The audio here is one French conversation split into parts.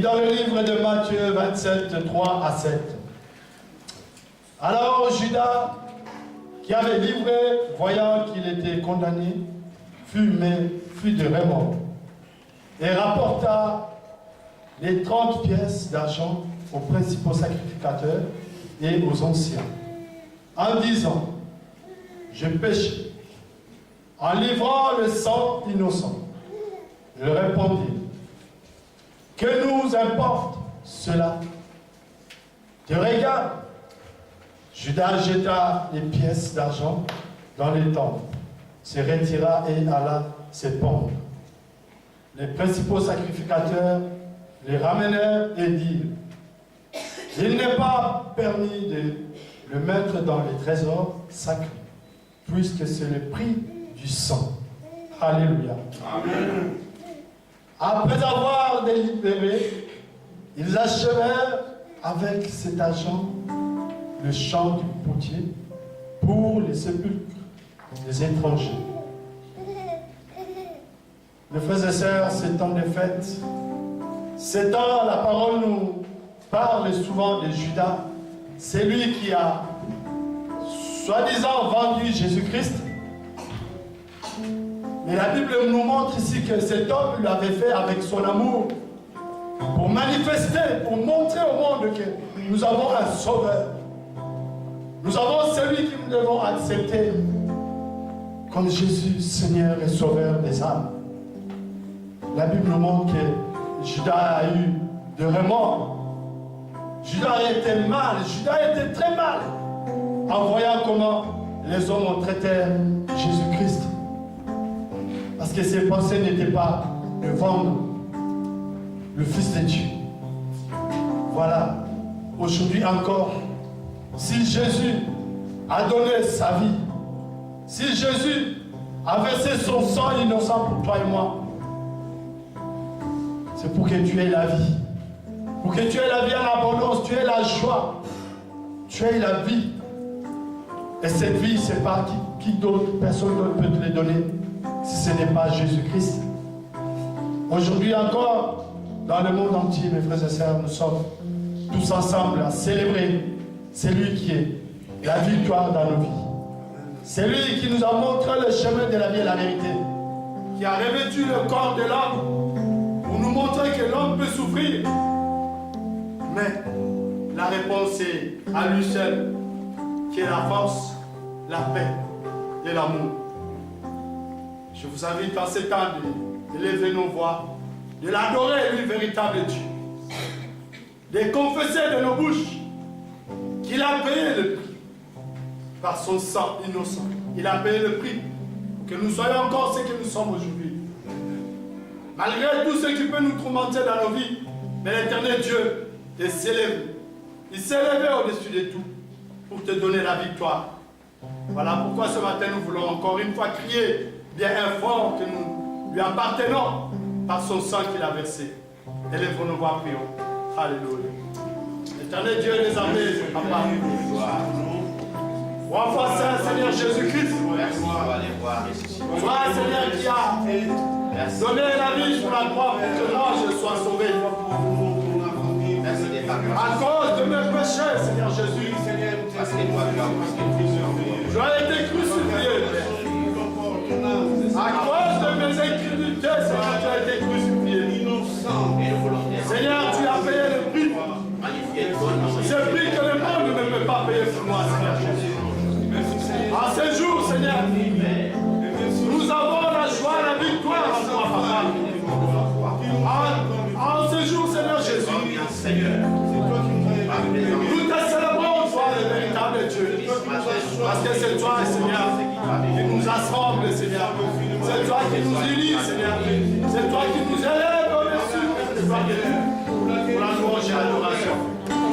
dans le livre de Matthieu 27, 3 à 7. Alors Judas, qui avait livré, voyant qu'il était condamné, fut de remords et rapporta les 30 pièces d'argent aux principaux sacrificateurs et aux anciens, en disant, je péchais, en livrant le sang innocent. Je répondis, que nous importe cela? Te regarde, Judas jeta les pièces d'argent dans les temples, se retira et alla se pendre. Les principaux sacrificateurs les ramenèrent et dirent: il n'est pas permis de le mettre dans les trésors sacrés, puisque c'est le prix du sang. Alléluia. Amen. Après avoir délibéré, ils achevèrent avec cet argent le champ du potier pour les sépulcres des étrangers. Mes frères et sœurs, ces temps de fête, ces temps, la parole nous parle souvent de Judas. C'est lui qui a, soi-disant, vendu Jésus-Christ. Mais la Bible nous montre ici que cet homme l'avait fait avec son amour pour manifester, pour montrer au monde que nous avons un sauveur. Nous avons celui que nous devons accepter comme Jésus, Seigneur et Sauveur des âmes. La Bible nous montre que Judas a eu de remords. Judas était mal, Judas était très mal en voyant comment les hommes ont traité Jésus-Christ. Parce que ses pensées n'étaient pas de vendre le Fils de Dieu. Voilà, aujourd'hui encore, si Jésus a donné sa vie, si Jésus a versé son sang innocent pour toi et moi, c'est pour que tu aies la vie. Pour que tu aies la vie en abondance, tu aies la joie, tu aies la vie. Et cette vie, c'est pas qui d'autre, personne d'autre peut te les donner si ce n'est pas Jésus-Christ. Aujourd'hui encore, dans le monde entier, mes frères et sœurs, nous sommes tous ensemble à célébrer celui qui est la victoire dans nos vies. C'est lui qui nous a montré le chemin de la vie et la vérité, qui a revêtu le corps de l'homme pour nous montrer que l'homme peut souffrir. Mais la réponse est à lui seul, qui est la force, la paix et l'amour. Je vous invite en ces temps de lever nos voix, de l'adorer, lui, véritable Dieu, de confesser de nos bouches qu'il a payé le prix par son sang innocent. Il a payé le prix pour que nous soyons encore ce que nous sommes aujourd'hui. Malgré tout ce qui peut nous tourmenter dans nos vies, mais l'éternel Dieu s'élève. Il s'est élevé au-dessus de tout pour te donner la victoire. Voilà pourquoi ce matin nous voulons encore une fois crier bien fort que nous lui appartenons par son sang qu'il a versé. Élèvons nos voix, prions. Alléluia. Éternel Dieu des armées, Papa. Roi fois Saint, Seigneur Jésus-Christ. Toi, Seigneur, qui a donné la vie sur la croix pour que moi je sois sauvé. À cause de mes péchés, Seigneur Jésus. Je ai été crucifié. À cause de mes incrédulités, Seigneur, tu as été crucifié. Seigneur, tu as payé le prix. C'est le prix que le monde ne peut pas payer pour moi, Seigneur Jésus. En ce jour, Seigneur, nous avons la joie, la victoire en toi, Papa. En ce jour, Seigneur Jésus, nous te célébrons, toi, le véritable Dieu. Parce que c'est toi, Seigneur, qui nous assemble, Seigneur. C'est toi qui nous unis, Seigneur. C'est toi qui nous élève au-dessus. Pour la louange et l'adoration.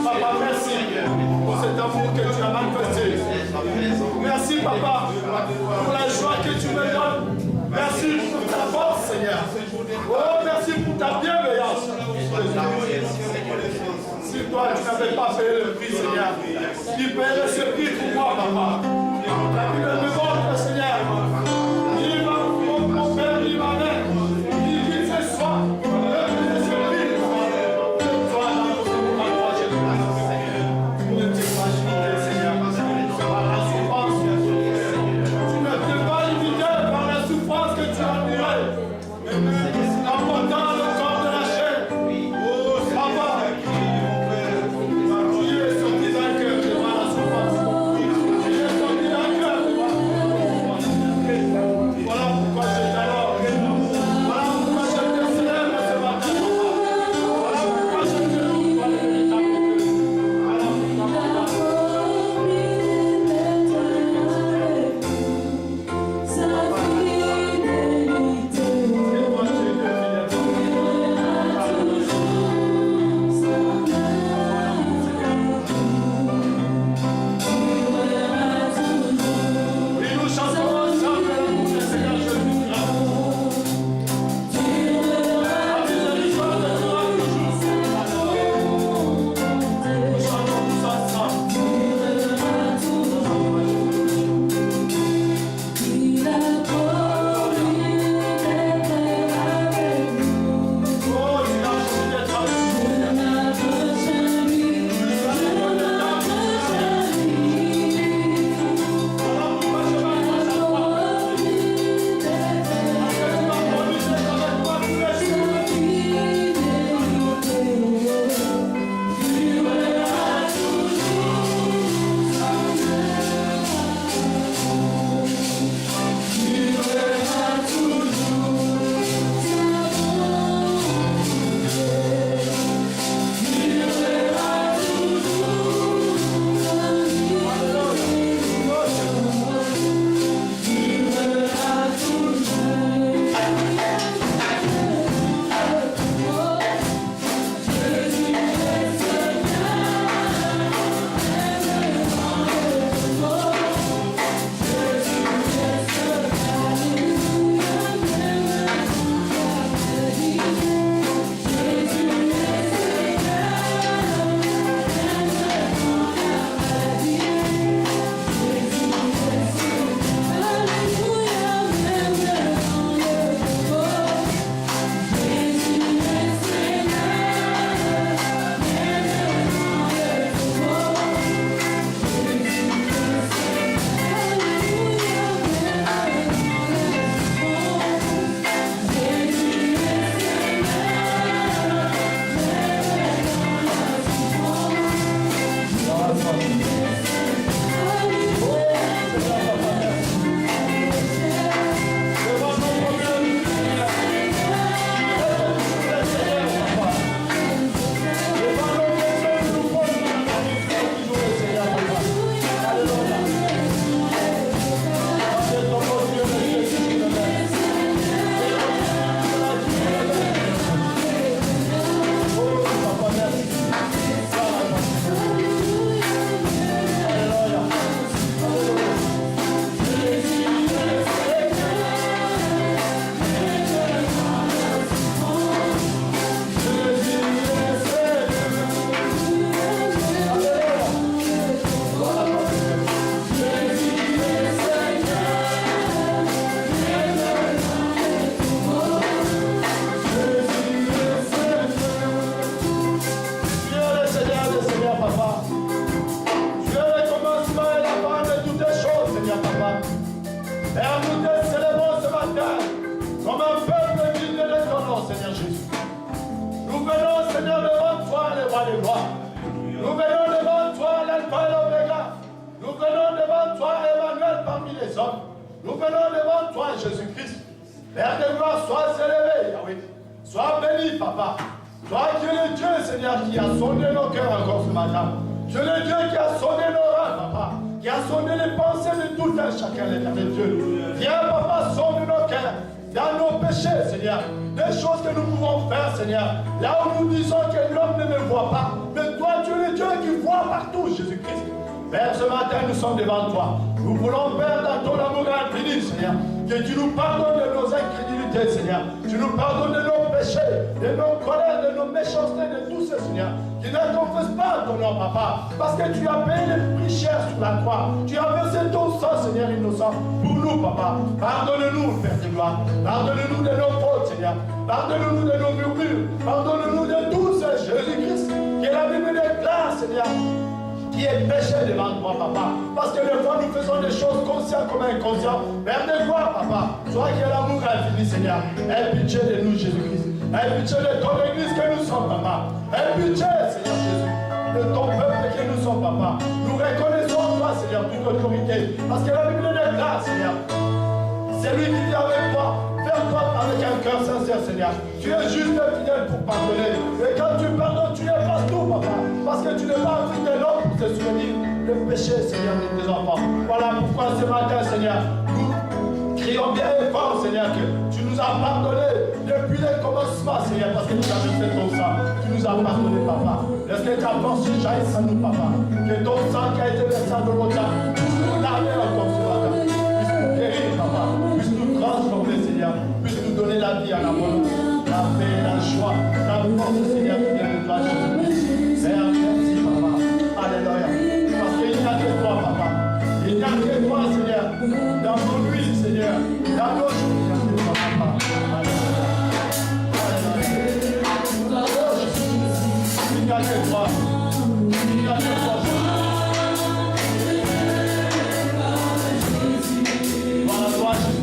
Papa, merci pour cet amour que tu as manifesté. Merci, Papa, pour la joie que tu me donnes. Merci pour ta force, Seigneur. Oh, merci pour ta bienveillance. Si toi, tu n'avais pas payé le prix, Seigneur, qui paierait ce prix pour moi, Papa. Tu me montres, Seigneur, ni mon Père, ni ma mère, ni qui que ce soit, payer ce prix. Toi, dans Seigneur, ne t'imagines, Seigneur, par la souffrance. Tu ne t'es pas limité par la souffrance que tu as endurée. En portant le corps de la chair. Papa, tu es sorti vainqueur devant la souffrance. Tu es Père, nous te célébrons ce matin comme un peuple digne de ton nom, Seigneur Jésus. Nous venons, Seigneur, devant toi, les rois des rois. Nous venons devant toi, l'Alpha et l'Oméga. Nous venons devant toi, Emmanuel parmi les hommes. Nous venons devant toi, Jésus-Christ. Père de gloire, sois élevé, Yahweh. Sois béni, Papa. Toi qui es le Dieu, Seigneur, qui a sonné nos cœurs encore ce matin. Tu es le Dieu qui a sonné nos reins, Papa. Qui a sonné les pensées de tout un chacun, l'éternel Dieu. Viens, Papa, sonne nos cœurs. Dans nos péchés, Seigneur, des choses que nous pouvons faire, Seigneur, là où nous disons que l'homme ne me voit pas, mais toi, tu es le Dieu qui voit partout, Jésus-Christ. Père, ce matin, nous sommes devant toi. Nous voulons, Père, dans ton amour infini, Seigneur, que tu nous pardonnes de nos incrédulités, Seigneur. Tu nous pardonnes de nos péchés, de nos colères, de nos méchancetés, de tout ce, Seigneur, qui ne confessent pas ton nom, Papa, parce que tu as payé le prix cher sur la croix. Tu as versé ton sang, Seigneur innocent, pour nous, Papa. Pardonne-nous, Père de gloire. Pardonne-nous de nos fautes, Seigneur. Pardonne-nous de nos murmures. Pardonne-nous de tout ce Jésus-Christ, qui est la Bible déclare, Seigneur, qui est péché devant toi, Papa. Parce que des fois, nous faisons des choses conscientes comme inconscientes. Père de gloire, Papa. Toi qui es l'amour infini, Seigneur. Aie pitié de nous, Jésus-Christ. Aie pitié de ton église que nous sommes, Papa. Aie pitié, Seigneur Jésus, de ton peuple que nous sommes, Papa. Nous reconnaissons toi, Seigneur, toute autorité. Parce que la Bible déclare, Seigneur, c'est lui qui dit avec toi. Fais-toi avec un cœur sincère, Seigneur. Tu es juste et fidèle pour pardonner. Et quand tu pardonnes, tu effaces tout, Papa. Parce que tu n'es pas un de l'homme pour te souvenir le péché, Seigneur, de tes enfants. Voilà pourquoi ce matin, Seigneur, nous crions bien et fort, Seigneur, que tu nous as pardonné depuis le commencement, Seigneur, parce que tu as versé ton sang. Tu nous as pardonné, Papa. Laisse que ta pensée jaillisse à nous, Papa. Que ton sang qui a été versé dans notre sang puisse nous laver encore ce matin. Puisse nous guérir, Papa. Puisse nous transformer, Seigneur. Puisse nous donner la vie à la bonne. La paix, la joie, la force, Seigneur, qui vient de toi, Jésus. Père, merci, Papa. Alléluia. Parce qu'il n'y a que toi, Papa. Il n'y a que toi, Seigneur. Dans nos nuits, Seigneur. Dans nos jours, il n'y a que toi, Papa. Alléluia. Il n'y a que toi. Il n'y a que toi, Jésus. Voilà toi, Jésus.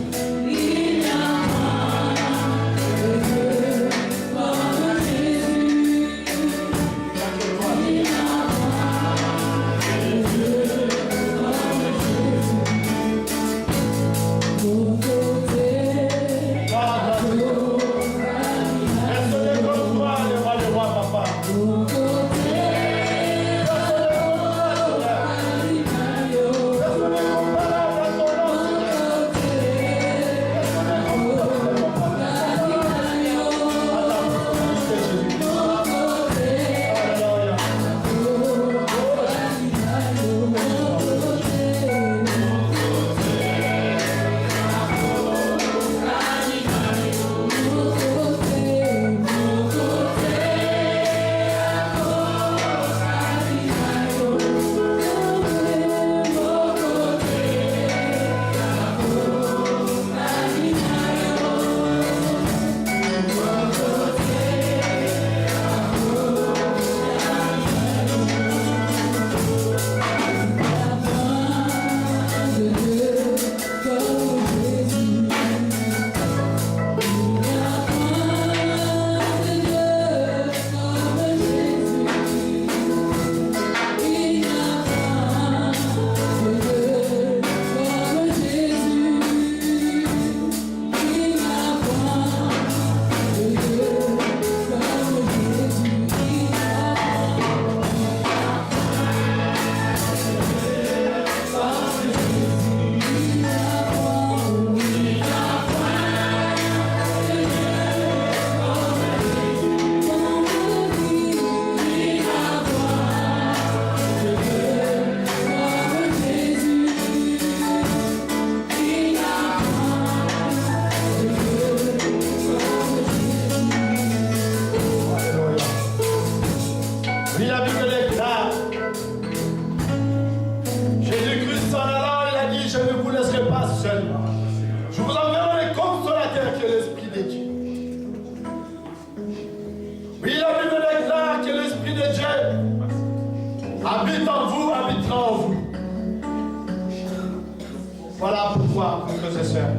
Voilà pourquoi, frères et sœurs,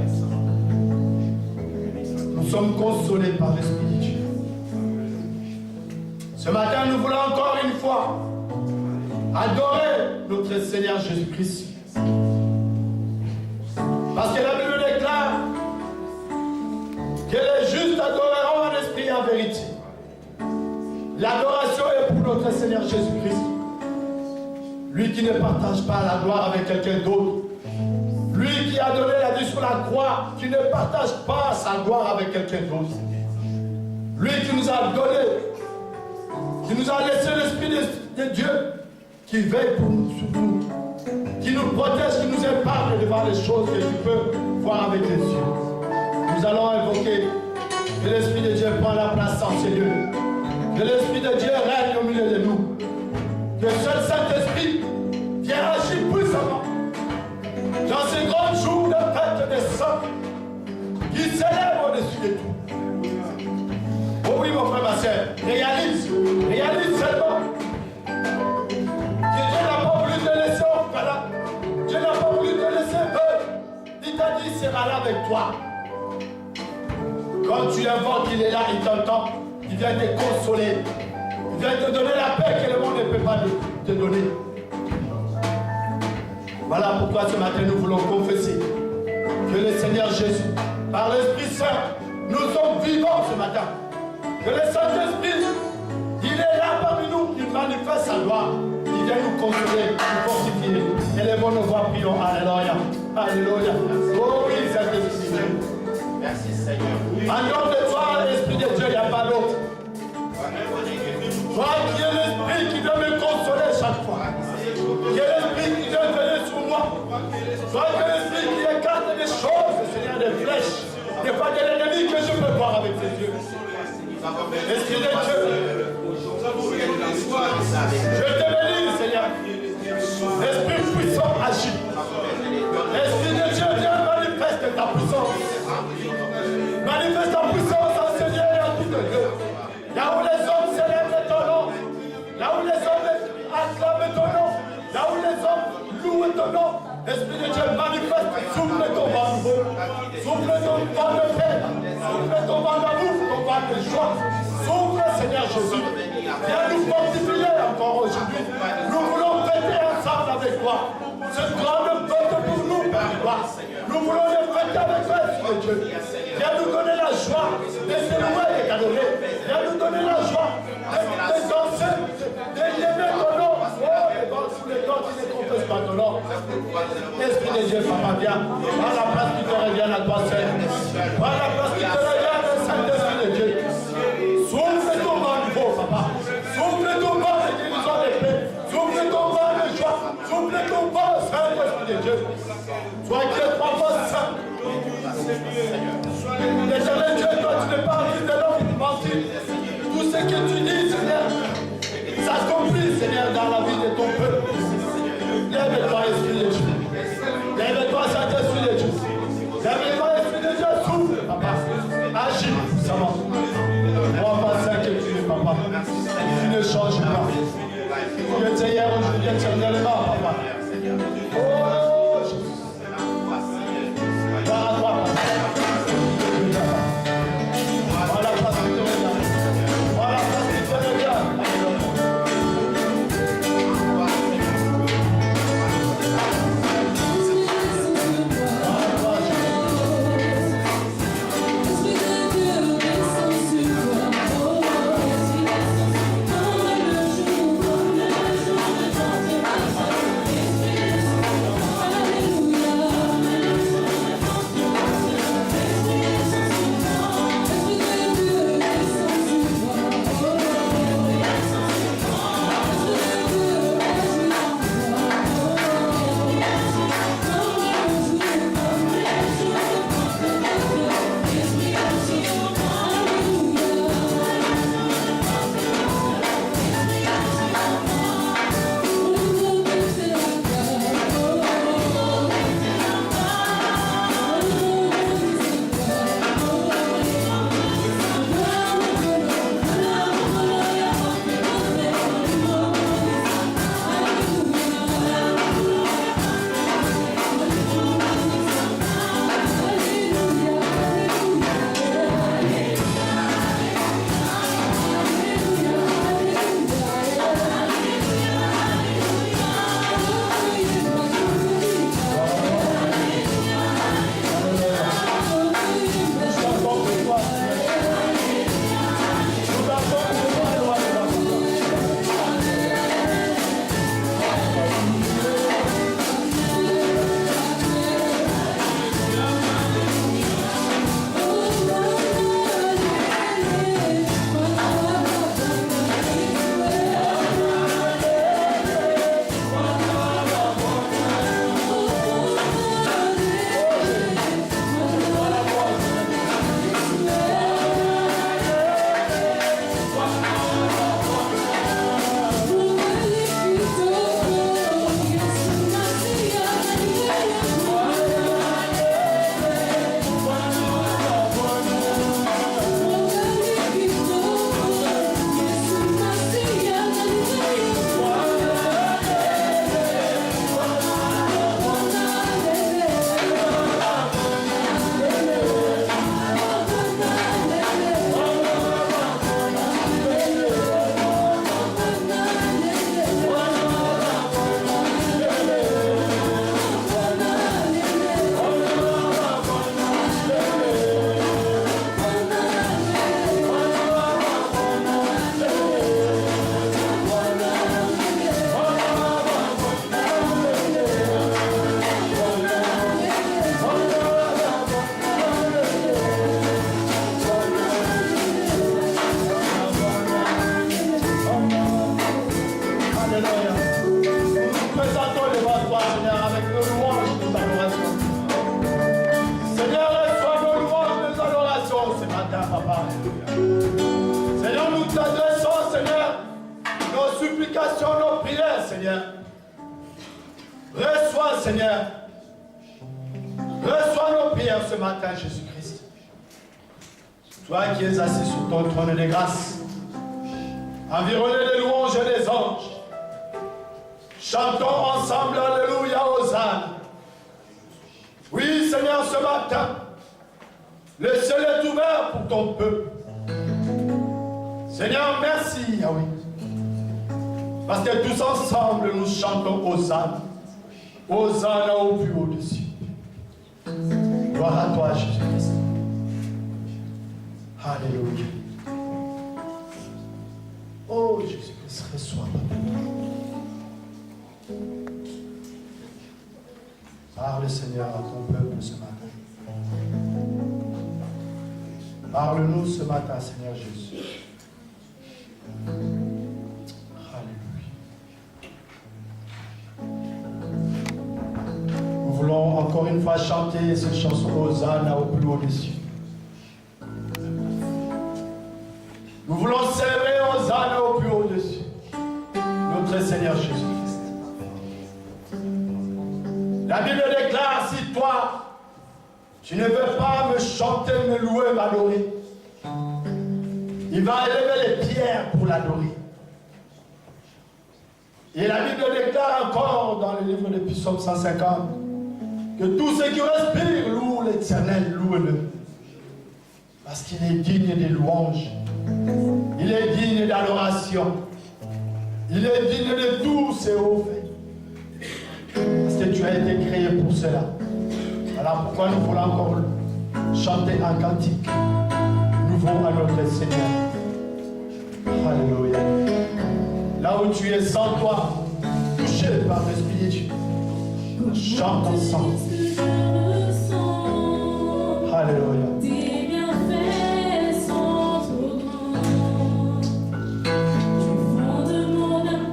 nous sommes consolés par l'Esprit de Dieu. Ce matin, nous voulons encore une fois adorer notre Seigneur Jésus-Christ. Parce que la Bible déclare que les justes adoreront en esprit et en vérité. L'adoration est pour notre Seigneur Jésus-Christ. Lui qui ne partage pas la gloire avec quelqu'un d'autre. Lui qui a donné la vie sur la croix, qui ne partage pas sa gloire avec quelqu'un d'autre. Lui qui nous a donné, qui nous a laissé l'Esprit de Dieu, qui veille pour nous, sur nous, qui nous protège, qui nous épargne de voir les choses que tu peux voir avec les yeux. Nous allons invoquer que l'Esprit de Dieu prend la place en ces lieux. Que l'Esprit de Dieu règne au milieu de nous. Que seul Saint-Esprit vienne agir puissamment dans ces grands jours de fête des saints qui s'élèvent au-dessus de tout. Oh oui, mon frère, ma soeur, réalise seulement que Dieu n'a pas voulu te laisser orphelin. Dieu n'a pas voulu te laisser veuve. Il t'a dit, il sera là avec toi. Quand tu invoques, il est là, il t'entend. Il vient te consoler. Il vient te donner la paix que le monde ne peut pas te donner. Voilà pourquoi ce matin nous voulons confesser que le Seigneur Jésus, par l'Esprit Saint, nous sommes vivants ce matin. Que le Saint-Esprit, il est là parmi nous, il manifeste sa gloire. Il vient nous consoler, nous fortifier. Élevons nos voix, prions. Alléluia. Alléluia. Oh oui, Saint-Esprit. Merci Seigneur. En dehors de toi, l'Esprit de Dieu, il n'y a pas d'autre. Toi qui es l'Esprit qui doit me consoler chaque fois. Qui est l'Esprit qui doit venir sur moi. Toi qui es l'Esprit qui écarte des choses, Seigneur, des flèches. Des fois de l'ennemi que je peux voir avec tes yeux. Esprit de Dieu. Je te bénis, Seigneur. Esprit puissant, agis. Esprit de Dieu, viens manifeste ta puissance. Manifeste ta puissance en Seigneur et en tout de Dieu. Là où les hommes célèbrent ton nom, là où les hommes acclament ton nom, là où les hommes louent ton nom, Esprit de Dieu manifeste, souffle ton vent nouveau, souffle ton vent de paix, souffle ton vent d'amour, ton vent de joie, souffle Seigneur Jésus. Viens nous fortifier encore aujourd'hui. Nous voulons fêter ensemble avec toi. Ce grand fête pour nous, Père. Nous voulons le fêter avec toi, Esprit de Dieu. Viens nous donner la joie de se louer et d'adorer. Viens nous donner la joie de danser, d'aimer ton nom. Oh, tous les temps qui ne confessent pas ton nom. Esprit de Dieu, Papa, viens. Prends la place qui te revient à toi seul. Prends la place qui te revient au Saint-Esprit de Dieu. Souffle ton vent nouveau, Papa. Souffle ton vent de guérison de paix. Souffle ton vent de joie. Souffle ton vent, Saint-Esprit de Dieu. Sois qui es trois saint. L'éternel Dieu, toi tu n'es pas un de l'homme qui mentit. Tout ce que tu dis, Seigneur, s'accomplit, Seigneur, dans la vie de ton peuple. Lève-toi, Esprit de Dieu. Lève-toi, Saint-Esprit de Dieu. Lève-toi, Esprit de Dieu, souffle, Papa. Agis, puissamment. Moi, Papa, que tu es, Papa. Tu ne changes pas. Tu es hier, aujourd'hui, éternellement, Papa. Oh, Jésus. Gloire à toi, Papa. Voilà parce que tu es là. Voilà parce que tu es là. Esprit de Dieu, descends sur toi. Seigneur. Reçois, Seigneur. Reçois nos prières ce matin, Jésus-Christ. Toi qui es assis sur ton trône de grâce, environné des louanges et des anges, chantons ensemble, Alléluia, Hosanna. Oui, Seigneur, ce matin, le ciel est ouvert pour ton peuple. Seigneur, merci, Yahweh. Parce que tous ensemble, nous chantons Hosanna. Hosanna au plus haut des cieux. Gloire à toi, Jésus-Christ. Alléluia. Oh, Jésus-Christ, reçois. Parle, Seigneur, à ton peuple ce matin. Parle-nous ce matin, Seigneur Jésus. Alléluia. Nous voulons encore une fois chanter cette chanson Hosanna au plus haut des cieux. Nous voulons célébrer Hosanna au plus haut des cieux. Notre Seigneur Jésus-Christ. La Bible déclare, si toi, tu ne veux pas me chanter, me louer, m'adorer, il va élever les pierres pour l'adorer. Et la Bible déclare encore dans le livre de Psaume 150 que tous ceux qui respirent louent l'Éternel, louent-le. Parce qu'il est digne des louanges. Il est digne d'adoration. Il est digne de tous ses hauts faits. Parce que tu as été créé pour cela. Voilà pourquoi nous voulons encore chanter un cantique nouveau à notre Seigneur. Alléluia. Là où tu es sans toi, touché par l'Esprit de Dieu, chante ensemble. Alléluia. Du fond de mon âme,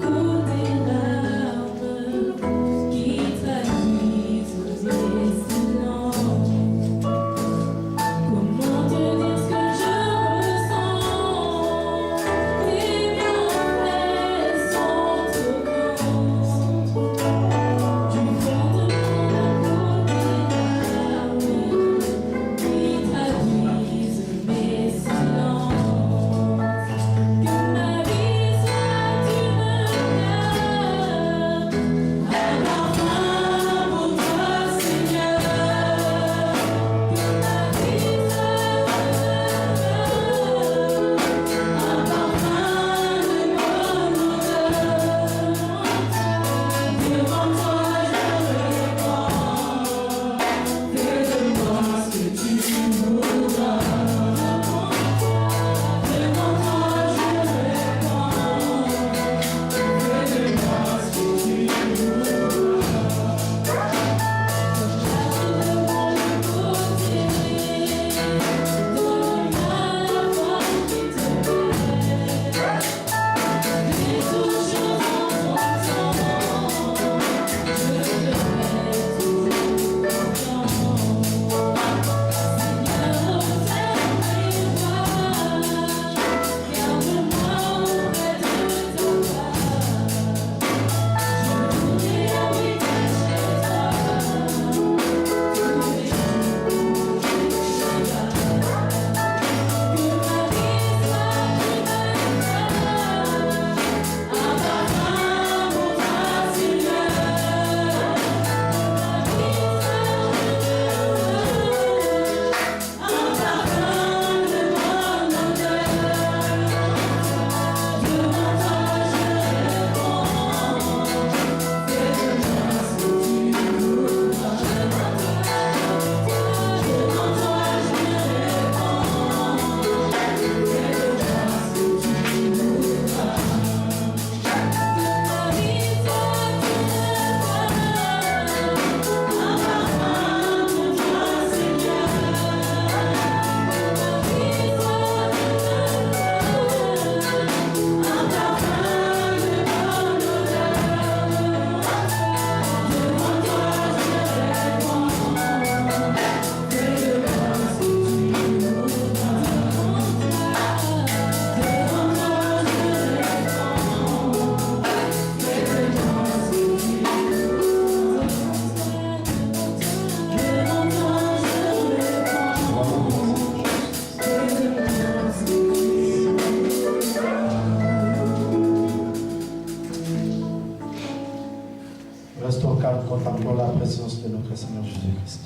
Seigneur Jésus-Christ.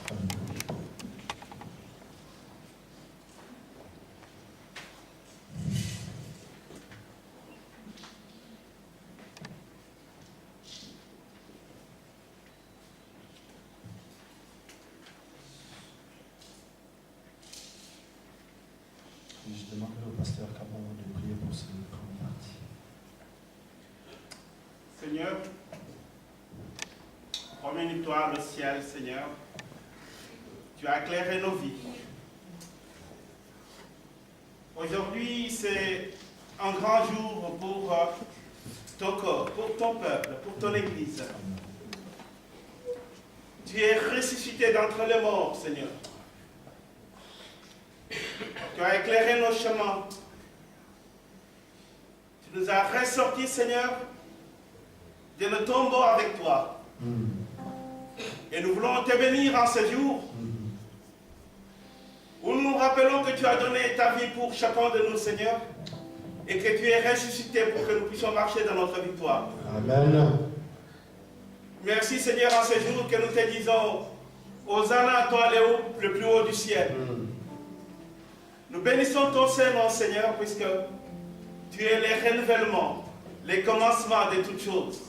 Alléluia. Je demanderai au pasteur Cabon de prier pour cette première partie. Seigneur, comme une étoile au ciel, Seigneur, tu as éclairé nos vies. Aujourd'hui, c'est un grand jour pour ton corps, pour ton peuple, pour ton Église. Tu es ressuscité d'entre les morts, Seigneur. Tu as éclairé nos chemins. Tu nous as ressortis, Seigneur, de nos tombeaux avec toi. Et nous voulons te bénir en ce jour où nous nous rappelons que tu as donné ta vie pour chacun de nous, Seigneur, et que tu es ressuscité pour que nous puissions marcher dans notre victoire. Amen. Merci, Seigneur, en ce jour que nous te disons, Hosanna à toi, le plus haut du ciel. Nous bénissons ton Saint-Nom, Seigneur, puisque tu es le renouvellement, les commencements de toutes choses.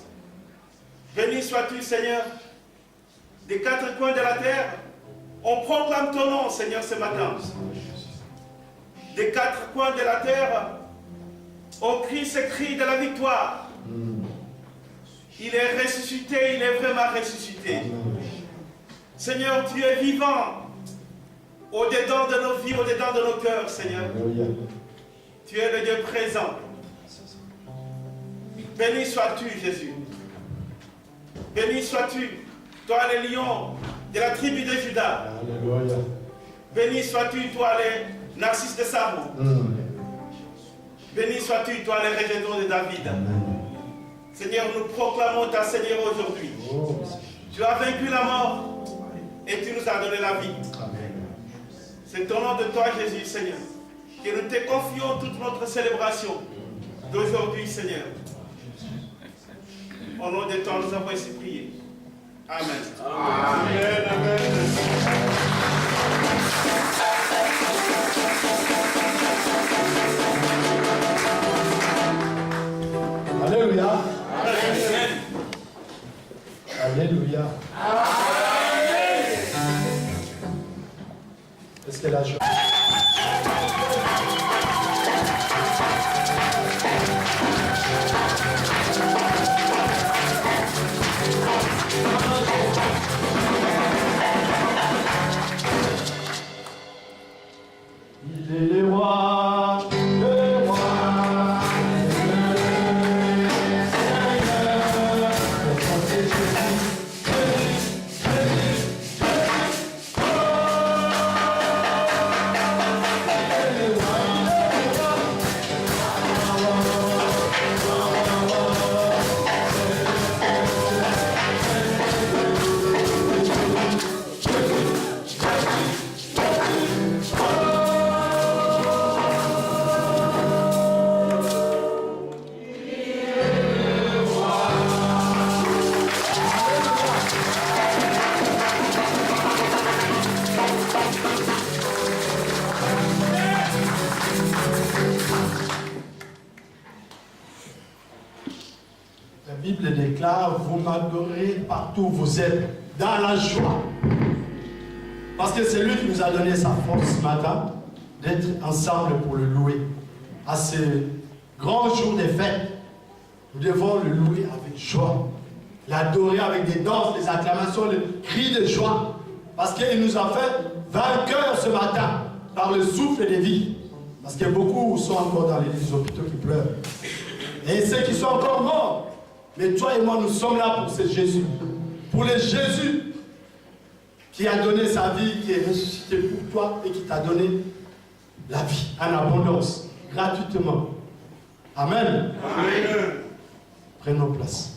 Béni sois-tu, Seigneur, des quatre coins de la terre. On proclame ton nom, Seigneur, ce matin. Des quatre coins de la terre, on crie ce cri de la victoire. Il est ressuscité, il est vraiment ressuscité. Seigneur, tu es vivant au-dedans de nos vies, au-dedans de nos cœurs, Seigneur. Tu es le Dieu présent. Béni sois-tu, Jésus. Béni sois-tu, toi le lion de la tribu de Judas. Alléluia. Béni sois-tu, toi le Narcisse de Sabo. Béni sois-tu, toi le rejeton de David. Seigneur, nous proclamons ta Seigneur aujourd'hui. Tu as vaincu la mort et tu nous as donné la vie. C'est au nom de toi, Jésus, Seigneur, que nous te confions toute notre célébration d'aujourd'hui, Seigneur. Au nom de toi, nous avons ainsi prié. Amen. Amen. Amen. Alléluia. Amen. Alléluia. Amen. Est-ce que la joie... Il est le roi, le roi, le Seigneur, le Saint Jésus, La Bible déclare, vous m'adorez partout où vous êtes, dans la joie. Parce que c'est lui qui nous a donné sa force ce matin, d'être ensemble pour le louer. À ce grand jour des fêtes, nous devons le louer avec joie. L'adorer avec des danses, des acclamations, des cris de joie. Parce qu'il nous a fait vainqueurs ce matin, par le souffle de vie. Parce que beaucoup sont encore dans les hôpitaux qui pleurent. Et ceux qui sont encore morts. Mais toi et moi, nous sommes là pour ce Jésus. Pour le Jésus qui a donné sa vie, qui est ressuscité pour toi et qui t'a donné la vie en abondance, gratuitement. Amen. Amen. Prenons place.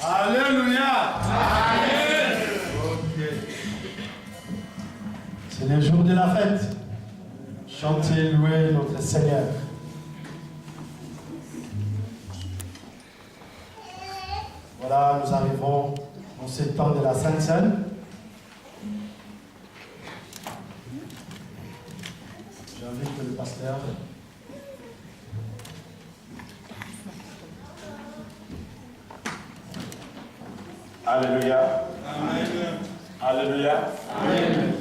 Alléluia. Amen. Ok. C'est le jour de la fête. Chantez, louez notre Seigneur. Voilà, nous arrivons dans ce temps de la Sainte Seine. J'invite le pasteur. Alléluia. Amen. Alléluia. Amen.